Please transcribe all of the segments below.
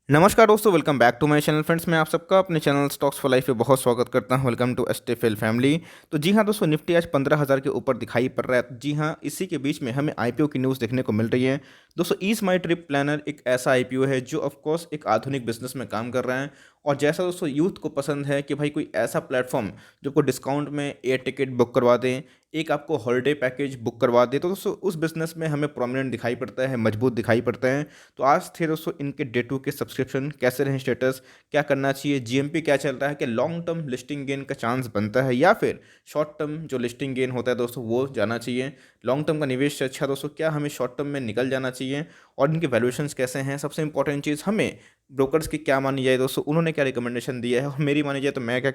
नमस्कार दोस्तों, welcome back to my channel friends. मैं आप सबका अपने चैनल स्टॉक्स फॉर लाइफ पे बहुत स्वागत करता हूं। वेलकम टू एस्टेफेल फैमिली। तो जी हां दोस्तों, निफ्टी आज 15,000 के ऊपर दिखाई पड़ रहा है। तो जी हां, इसी के बीच में हमें आईपीओ की न्यूज़ देखने को मिल रही है। दोस्तों, ईज माई ट्रिप प्लानर एक ऐसा आईपीओ है जो ऑफकोर्स एक आधुनिक बिजनेस में काम कर रहा है। और जैसा दोस्तों यूथ को पसंद है कि भाई कोई ऐसा प्लेटफॉर्म जो को डिस्काउंट में एयर टिकट बुक करवा दें, एक आपको हॉलिडे पैकेज बुक करवा दे, तो दोस्तों उस बिजनेस में हमें प्रोमिनेंट दिखाई पड़ता है, मजबूत दिखाई पड़ता है। तो आज थे दोस्तों इनके डे टू के सब्सक्रिप्शन कैसे रहे, स्टेटस क्या करना चाहिए, जीएमपी क्या चल रहा है, कि लॉन्ग टर्म लिस्टिंग गेन का चांस बनता है या फिर शॉर्ट टर्म जो लिस्टिंग गेन होता है दोस्तों वो जाना चाहिए। लॉन्ग टर्म का निवेश से अच्छा दोस्तों क्या हमें शॉर्ट टर्म में निकल जाना चाहिए, और इनके वैल्यूएशंस कैसे हैं। सबसे इंपॉर्टेंट चीज़, हमें ब्रोकर्स की क्या मानी जाए दोस्तों, उन्होंने क्या रिकमेंडेशन दिया है, और मेरी मानी जाए तो मैं क्या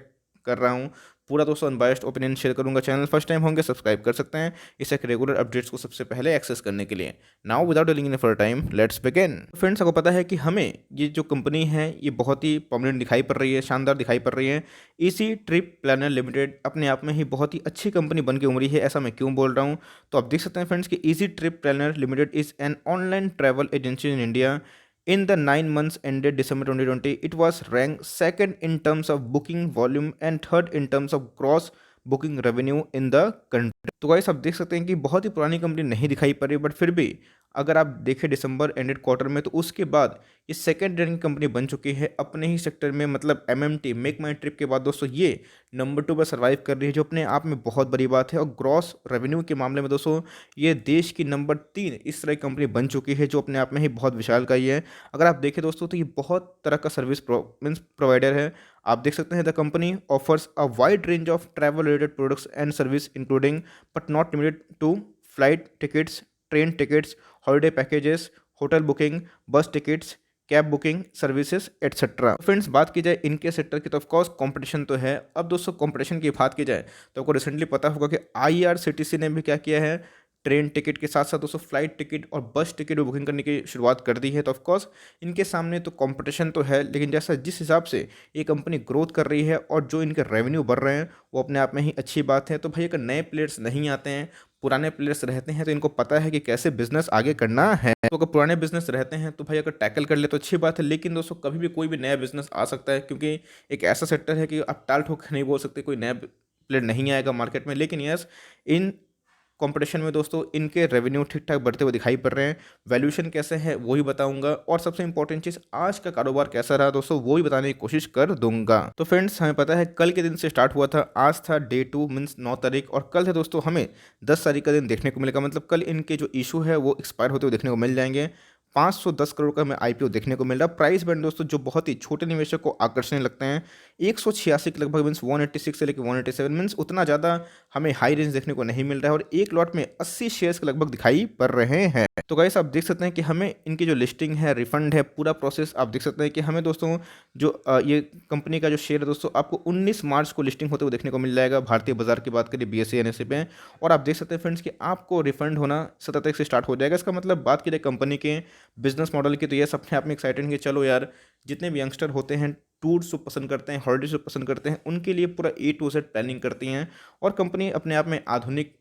कर रहा हूँ। पूरा दोस्तों अनबायस्ड ओपिनियन शेयर करूंगा। चैनल फर्स्ट टाइम होंगे सब्सक्राइब कर सकते हैं इसे रेगुलर अपडेट्स को सबसे पहले एक्सेस करने के लिए। Now without dealing in for time let's begin. Friends, आपको पता है कि हमें ये जो कंपनी है ये बहुत ही प्रोमिनेंट दिखाई पड़ रही है, शानदार दिखाई पड़ रही है। इसी ट्रिप प्लानर लिमिटेड अपने आप में ही बहुत ही अच्छी कंपनी बन के उमरी है। ऐसा मैं क्यों बोल रहा हूँ, तो आप देख सकते हैं फ्रेंड्स कि easy trip planner limited is an online travel agency in India. In the 9 months ended December 2020, it was ranked second in terms of booking volume and third in terms of gross booking revenue in the country. तो guys आप देख सकते हैं कि बहुत ही पुरानी company नहीं दिखाई पड़ रही, बट फिर भी अगर आप देखें दिसंबर एंडेड क्वार्टर में, तो उसके बाद ये सेकेंड रैंक कंपनी बन चुकी है अपने ही सेक्टर में। मतलब एमएमटी मेक माई ट्रिप के बाद दोस्तों ये नंबर 2 पर सर्वाइव कर रही है, जो अपने आप में बहुत बड़ी बात है। और ग्रॉस रेवेन्यू के मामले में दोस्तों ये देश की नंबर 3 इस तरह की कंपनी बन चुकी है, जो अपने आप में ही बहुत विशालकाय है। अगर आप देखें दोस्तों तो ये बहुत तरह का सर्विस मीन्स प्रोवाइडर है। आप देख सकते हैं the company offers a wide range of travel related products and service including but not limited to flight tickets, train tickets, holiday packages, hotel booking, bus tickets, cab booking services etcetera. Friends, बात की जाए इनके sector की तो of course competition तो है। अब दोस्तों कंपटीशन की बात की जाए तो आपको रिसेंटली पता होगा कि आईआरसीटीसी ने भी क्या किया है, ट्रेन टिकट के साथ साथ दोस्तों फ्लाइट टिकट और बस टिकट भी बुकिंग करने की शुरुआत कर दी है। तो ऑफकोर्स इनके सामने तो कंपटीशन तो है, लेकिन जैसा जिस हिसाब से ये कंपनी ग्रोथ कर रही है और जो इनके रेवेन्यू बढ़ रहे हैं वो अपने आप में ही अच्छी बात है। तो भाई अगर नए प्लेयर्स नहीं आते हैं, पुराने प्लेयर्स रहते हैं, तो इनको पता है कि कैसे बिजनेस आगे करना है। तो अगर पुराने बिजनेस रहते हैं तो भाई अगर टैकल कर ले तो अच्छी बात है, लेकिन दोस्तों कभी भी कोई भी नया बिजनेस आ सकता है, क्योंकि एक ऐसा सेक्टर है कि आप टाल ठोक नहीं बोल सकते कोई नया प्लेयर नहीं आएगा मार्केट में। लेकिन यस, इन कंपटीशन में दोस्तों इनके रेवेन्यू ठीक ठाक बढ़ते हुए दिखाई पड़ रहे हैं। वैल्यूएशन कैसे है वो ही बताऊंगा, और सबसे इंपॉर्टेंट चीज़ आज का कारोबार कैसा रहा दोस्तों वो भी बताने की कोशिश कर दूंगा। तो फ्रेंड्स, हमें पता है कल के दिन से स्टार्ट हुआ था, आज था डे 2 मीन्स 9 तारीख, और कल है दोस्तों हमें 10 तारीख का दिन देखने को मिलेगा। मतलब कल इनके जो इशू है वो एक्सपायर होते हुए देखने को मिल जाएंगे। 510 करोड़ का हमें आईपीओ देखने को मिल रहा है। प्राइस बैंड दोस्तों जो बहुत ही छोटे निवेशक को आकर्षणीय लगते हैं, 186 के लगभग मीन्स 186 से लेकर 187 मीन्स उतना ज़्यादा हमें हाई रेंज देखने को नहीं मिल रहा है, और एक लॉट में 80 शेयर्स के लगभग दिखाई पड़ रहे हैं। तो गाइस आप देख सकते हैं कि हमें इनकी जो लिस्टिंग है, रिफंड है, पूरा प्रोसेस आप देख सकते हैं कि हमें दोस्तों जो ये कंपनी का जो शेयर है दोस्तों आपको 19 मार्च को लिस्टिंग होते हुए देखने को मिल जाएगा भारतीय बाजार की बात करिए बीएसई एनएसई पे। और आप देख सकते हैं फ्रेंड्स कि आपको रिफंड होना 17 तारीख से स्टार्ट हो जाएगा। इसका मतलब बात की जाए कंपनी के बिजनेस मॉडल की, तो ये अपने आप में एक्साइटेड कि चलो यार, जितने भी यंगस्टर होते हैं टूर्स को पसंद करते हैं, हॉलीडेज को पसंद करते हैं, उनके लिए पूरा ए टू जेड प्लानिंग करती हैं। और कंपनी अपने आप में आधुनिक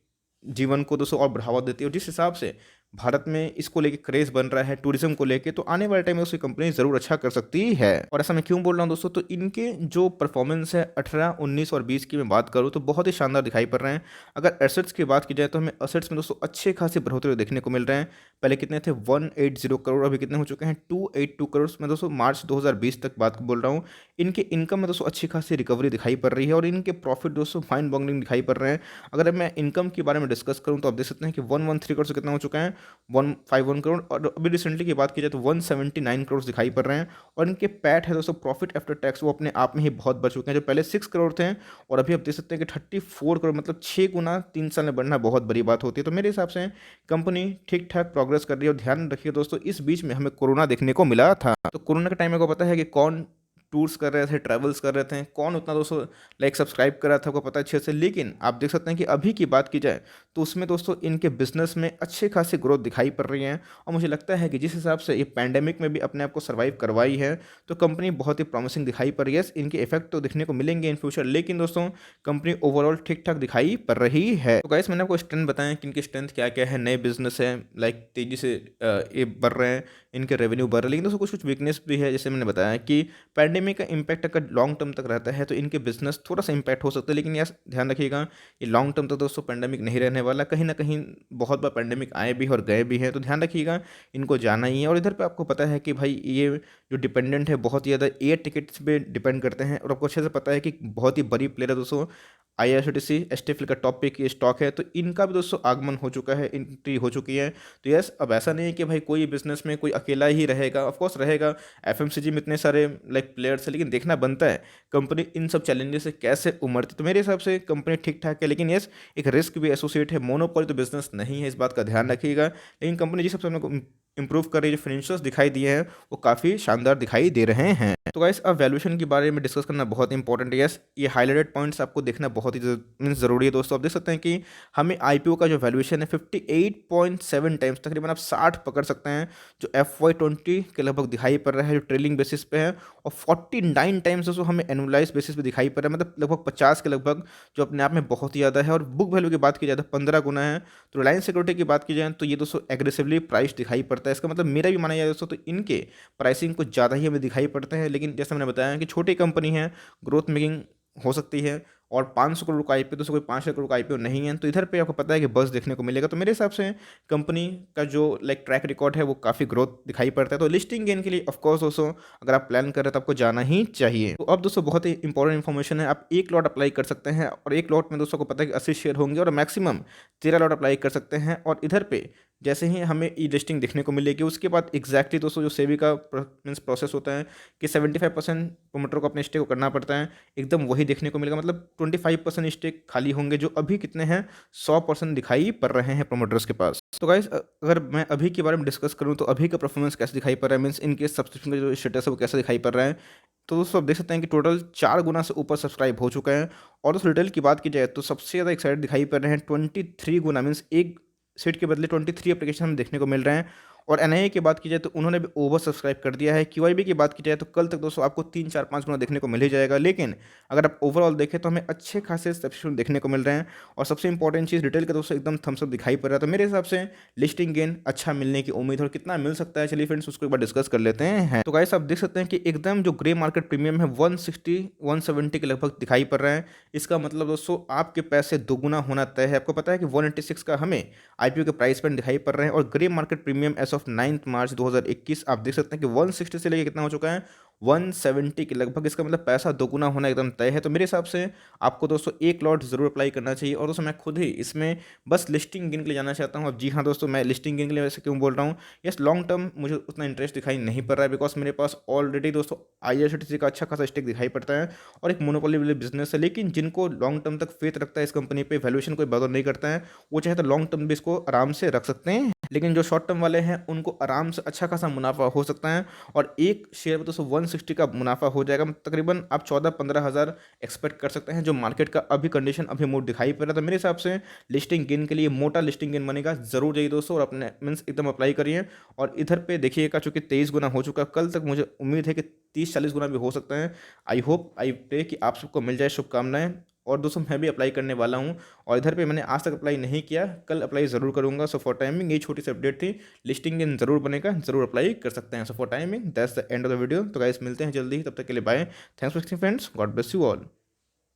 जीवन को दोस्तों और बढ़ावा देती है। और जिस हिसाब से भारत में इसको लेके क्रेज बन रहा है टूरिज्म को लेके, तो आने वाले टाइम में उसकी कंपनी जरूर अच्छा कर सकती है। और ऐसा मैं क्यों बोल रहा हूँ दोस्तों, तो इनके जो परफॉर्मेंस है 18, 19 और 20 की मैं बात करूँ तो बहुत ही शानदार दिखाई पड़ रहे हैं। अगर एसेट्स की बात की जाए तो हमें एसेट्स में दोस्तों अच्छे खासे बढ़ोतरी हुए देखने को मिल रहे हैं। पहले कितने थे 180 करोड़, अभी कितने हो चुके हैं 282 करोड़ में दोस्तों मार्च 2020 तक बात बोल रहा हूँ। इनके इनकम में दोस्तों अच्छी खासी रिकवरी दिखाई पड़ रही है, और इनके प्रॉफिट दोस्तों फाइन बॉन्डिंग दिखाई पड़ रहे हैं। अगर मैं इनकम के बारे में डिस्कस करूँ तो आप देख सकते हैं कि 113 करोड़ से कितना हो चुका है 151 करोड़, और अभी रिसेंटली की बात की जाए तो 179 करोड़ दिखाई पड़ रहे हैं। और इनके पैट है दोस्तों प्रॉफिट आफ्टर टैक्स, वो अपने आप में ही बहुत बढ़ चुके हैं। जो पहले 6 करोड़ थे और अभी आप देख सकते हैं कि 34 करोड़, मतलब 6 गुना 3 साल में बढ़ना बहुत बड़ी बात होती है। तो मेरे हिसाब से कंपनी ठीक ठाक प्रोग्रेस कर रही है। और ध्यान रखिए दोस्तों, इस बीच में हमें कोरोना देखने को मिला था। तो कोरोना के टाइम में को पता है कि कौन टूर्स कर रहे थे, ट्रैवल्स कर रहे थे, कौन उतना दोस्तों लाइक सब्सक्राइब कर रहा था आपको पता है अच्छे से। लेकिन आप देख सकते हैं कि अभी की बात की जाए तो उसमें दोस्तों इनके बिजनेस में अच्छी खासी ग्रोथ दिखाई पड़ रही है। और मुझे लगता है कि जिस हिसाब से ये पैंडेमिक में भी अपने आप को सर्वाइव करवाई है तो कंपनी बहुत ही प्रॉमिसिंग दिखाई पड़ रही है। इनके इफेक्ट तो दिखने को मिलेंगे इन फ्यूचर, लेकिन दोस्तों कंपनी ओवरऑल ठीक ठाक दिखाई पड़ रही है। तो गाइस मैंने आपको स्ट्रेंथ बताया कि इनकी स्ट्रेंथ क्या क्या है, नए बिजनेस है, लाइक तेजी से ये बढ़ रहे हैं, इनके रेवेन्यू बढ़ रहे हैं। लेकिन दोस्तों कुछ कुछ वीकनेस भी है, जैसे मैंने बताया कि पैंडेमिक का इम्पैक्ट अगर लॉन्ग टर्म तक रहता है तो इनके बिजनेस थोड़ा सा इम्पैक्ट हो सकता है। लेकिन यार ध्यान रखिएगा ये लॉन्ग टर्म तक दोस्तों पैंडेमिक नहीं रहने वाला, कहीं ना कहीं बहुत बार पैंडेमिक आए भी और गए भी हैं, तो ध्यान रखिएगा इनको जाना ही है। और इधर पे आपको पता है कि भाई ये जो डिपेंडेंट है बहुत ही ज़्यादा एयर टिकट्स पे डिपेंड करते हैं। और आपको अच्छे से पता है कि बहुत ही बड़ी प्लेयर है दोस्तों IRCTC एसटीएफएल का टॉप पे की स्टॉक है, तो इनका भी दोस्तों आगमन हो चुका है, एंट्री हो चुकी है। तो यस अब ऐसा नहीं है कि भाई कोई बिजनेस में कोई अकेला ही रहेगा, ऑफ कोर्स रहेगा, FMCG में इतने सारे लाइक प्लेयर्स है, लेकिन देखना बनता है कंपनी इन सब चैलेंजेस से कैसे उमड़ती। तो मेरे हिसाब से कंपनी ठीक ठाक है, लेकिन यस एक रिस्क भी एसोसिएट है, मोनोपोली तो बिजनेस नहीं है, इस बात का ध्यान रखिएगा। लेकिन कंपनी जिस हिसाब से इंप्रूव कर रही है, जो फाइनेंशियल्स दिखाई दिए हैं वो काफ़ी शानदार दिखाई दे रहे हैं। तो गाइस अब वैल्यूएशन के बारे में डिस्कस करना बहुत इंपॉर्टेंट है। यस ये हाईलाइटेड पॉइंट्स आपको देखना बहुत ही मीन्स ज़रूरी है दोस्तों। आप देख सकते हैं कि हमें IPO का जो वैल्यूएशन है 58.7 टाइम्स, तकरीबन आप 60 पकड़ सकते हैं, जो FY20 के लगभग दिखाई पड़ रहा है, जो ट्रेलिंग बेसिस पे है। और 49 टाइम्स दोस्तों हमें एनुअलाइज बेसिस पे दिखाई पड़ रहा है, मतलब लगभग 50 के लगभग, जो अपने आप में बहुत ही ज़्यादा है। और बुक वैल्यू की बात की जाए तो 15 गुना है। तो रिलायंस सिक्योरिटी की बात की जाए तो ये दोस्तों एग्रेसिवली प्राइस दिखाई पड़ता है, इसका मतलब मेरा भी माना जाए दोस्तों तो इनके प्राइसिंग कुछ ज़्यादा ही हमें दिखाई पड़ते हैं। लेकिन जैसे मैंने बताया कि छोटी कंपनी है, ग्रोथ मेकिंग हो सकती है, और 500 करोड़ का IPO दोस्तों कोई 5 करोड़ का IPO नहीं है, तो इधर पे आपको पता है कि बस देखने को मिलेगा। तो मेरे हिसाब से कंपनी का जो लाइक ट्रैक रिकॉर्ड है वो काफ़ी ग्रोथ दिखाई पड़ता है। तो लिस्टिंग गेन के लिए ऑफ कोर्स दोस्तों अगर आप प्लान कर रहे हैं तो आपको जाना ही चाहिए। तो अब दोस्तों बहुत ही इंपॉर्टेंट इन्फॉर्मेशन है, आप एक लॉट अप्लाई कर सकते हैं, और एक लॉट में दोस्तों को पता है कि 80 शेयर होंगे, और मैक्सिमम 13 लॉट अप्लाई कर सकते हैं। और इधर पे जैसे ही हमें ई लिस्टिंग देखने को मिलेगी उसके बाद एग्जैक्टली दोस्तों जो सेबी का मीन्स प्रोसेस होता है कि 75% प्रोमोटर को अपने स्टेक को करना पड़ता है, एकदम वही देखने को मिलेगा। मतलब 25% स्टेक खाली होंगे, जो अभी कितने हैं 100% दिखाई पड़ रहे हैं प्रोमोटर्स के पास। तो गाइस अगर मैं अभी के बारे में डिस्कस करूं तो अभी का परफॉर्मेंस कैसे दिखाई पड़ रहा है, मीन्स इनके सब्सक्रिप्शन का जो स्टेटस है वो कैसा दिखाई पड़ रहा है। तो दोस्तों आप देख सकते हैं कि टोटल 4 गुना से ऊपर सब्सक्राइब हो चुका है। और दोस्तों रिटेल की बात की जाए तो सबसे ज़्यादा एक्साइटेड दिखाई पड़ रहे हैं 23 गुना, मीन्स एक सीट के बदले 23 एप्लीकेशन हमें देखने को मिल रहे हैं। और NIA की बात की जाए तो उन्होंने भी ओवर सब्सक्राइब कर दिया है। QIB की बात की जाए तो कल तक दोस्तों आपको 3 4 5 गुना देखने को मिल ही जाएगा। लेकिन अगर आप ओवरऑल देखें तो हमें अच्छे खासे सब्सक्रिप्शन देखने को मिल रहे हैं। और सबसे इंपॉर्टेंट चीज़ रिटेल का दोस्तों एकदम थम्सअप दिखाई पड़ रहा है। तो मेरे हिसाब से लिस्टिंग गेन अच्छा मिलने की उम्मीद है, और कितना मिल सकता है चलिए फ्रेंड्स उसको एक बार डिस्कस कर लेते हैं। तो गाइस आप देख सकते हैं कि एकदम जो ग्रे मार्केट प्रीमियम है 160 170 के लगभग दिखाई पड़ रहा है। इसका मतलब दोस्तों आपके पैसे दोगुना होना तय है। आपको पता है कि 186 का हमें IPO के प्राइस पर दिखाई पड़ रहे हैं, और grey market premium as of 9 March 2021 आप देख सकते हैं कि 160 से लेके कितना हो चुका है 170 के लगभग। इसका मतलब पैसा दोगुना होना एकदम तय है। तो मेरे हिसाब से आपको दोस्तों एक लॉट जरूर अप्लाई करना चाहिए। और दोस्तों मैं खुद ही इसमें बस लिस्टिंग गेन के लिए जाना चाहता हूँ। अब जी हाँ दोस्तों मैं लिस्टिंग गेन के लिए वैसे क्यों बोल रहा हूँ, यस लॉन्ग टर्म मुझे उतना इंटरेस्ट दिखाई नहीं पड़ रहा है, बिकॉज मेरे पास ऑलरेडी दोस्तों IRCTC का अच्छा खासा स्टेक दिखाई पड़ता है, और एक मोनोपोली वाली बिजनेस है। लेकिन जिनको लॉन्ग टर्म तक फेथ रखता है इस कंपनी पे, वैल्यूएशन कोई बदल नहीं करता है, वो चाहे तो लॉन्ग टर्म भी इसको आराम से रख सकते हैं। लेकिन जो शॉर्ट टर्म वाले हैं उनको आराम से अच्छा खासा मुनाफा हो सकता है, और एक शेयर में दोस्तों 160 का मुनाफा हो जाएगा। तकरीबन आप 14-15 हज़ार एक्सपेक्ट कर सकते हैं, जो मार्केट का अभी कंडीशन अभी मूड दिखाई पड़ रहा है। तो मेरे हिसाब से लिस्टिंग गेन के लिए मोटा लिस्टिंग गेन बनेगा, जरूर जाइए दोस्तों और अपने मीन्स एकदम अप्लाई करिए। और इधर पे देखिएगा चूंकि 23 गुना हो चुका है, कल तक मुझे उम्मीद है कि 30-40 गुना भी हो सकता है। आई होप आई प्रे कि आप सबको मिल जाए, शुभकामनाएं। और दोस्तों मैं भी अप्लाई करने वाला हूं, और इधर पे मैंने आज तक अप्लाई नहीं किया, कल अप्लाई ज़रूर करूंगा। सो फॉर टाइमिंग ये छोटी सी अपडेट थी, लिस्टिंग इन जरूर बनेगा, जरूर अप्लाई कर सकते हैं। So for timing that's the end of the video. तो गाइस मिलते हैं जल्दी ही, तब तक के लिए bye, thanks for watching friends, God bless you all.